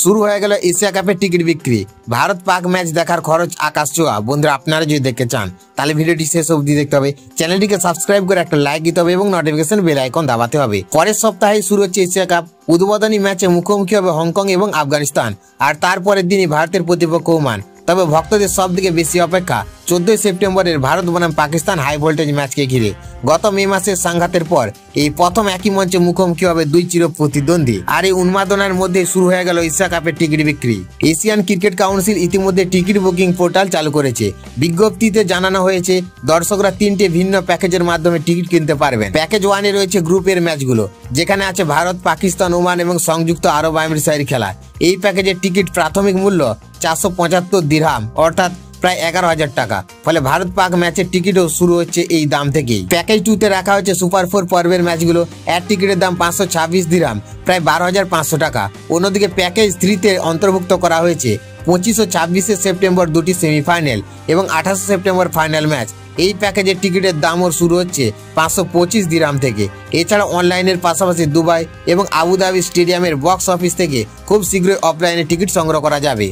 শুরু হয়ে গেল এশিয়া কাপের টিকিট বিক্রি। ভারত পাক ম্যাচ দেখার খরচ আকাশ ছোঁয়া। বন্ধুরা, আপনারা যদি দেখতে চান তাহলে ভিডিওটি শেষ অবধি দেখতে হবে, চ্যানেলটিকে সাবস্ক্রাইব করে একটা লাইক দিতে হবে এবং নোটিফিকেশন বেল আইকন দাবাতে হবে। পরের সপ্তাহে শুরু হচ্ছে এশিয়া কাপ। উদ্বোধনী ম্যাচে মুখোমুখি হবে হংকং এবং আফগানিস্তান, আর তারপরের দিনই ভারতের প্রতিপক্ষ ওমান। তবে ভক্তদের সব থেকে বেশি অপেক্ষা 14 সেপ্টেম্বরের ভারত বনাম পাকিস্তান হাই ভোল্টেজ ম্যাচকে ঘিরে। গত মে মাসের সংঘাতের পর এই প্রথম একই মঞ্চে মুখোমুখি হবে দুই চির প্রতিদ্বন্দ্বী। আর এই উন্মাদনার মধ্যে শুরু হয়ে গেল এশিয়া কাপের টিকিট বিক্রি। এশিয়ান ক্রিকেট কাউন্সিল ইতিমধ্যে টিকিট বুকিং পোর্টাল চালু করেছে। বিজ্ঞপ্তিতে জানানো হয়েছে দর্শকরা 3টে ভিন্ন প্যাকেজের মাধ্যমে টিকিট কিনতে পারবেন। প্যাকেজ 1-এ রয়েছে গ্রুপের ম্যাচগুলো, যেখানে আছে ভারত, পাকিস্তান, ওমান এবং সংযুক্ত আরব আমিরাতের খেলা। এই প্যাকেজের টিকিট প্রাথমিক মূল্য 475 দিরহাম, অর্থাৎ প্রায় 11,000 টাকা। ফলে ভারত পাক ম্যাচের টিকিটও শুরু হচ্ছে এই দাম থেকেই। প্যাকেজ 2-তে রাখা হয়েছে সুপার 4 পর্বের ম্যাচগুলো। এর টিকিটের দাম 526 দিরহাম, প্রায় 12,500 টাকা। অন্যদিকে প্যাকেজ 3-তে অন্তর্ভুক্ত করা হয়েছে 25 ও 26 সেপ্টেম্বর দুটি সেমিফাইনাল এবং 28 সেপ্টেম্বর ফাইনাল ম্যাচ। এই প্যাকেজের টিকিটের দামও শুরু হচ্ছে 525 দিরহাম থেকে। এছাড়া অনলাইনের পাশাপাশি দুবাই এবং আবুধাবি স্টেডিয়ামের বক্স অফিস থেকে খুব শীঘ্রই অফলাইনে টিকিট সংগ্রহ করা যাবে।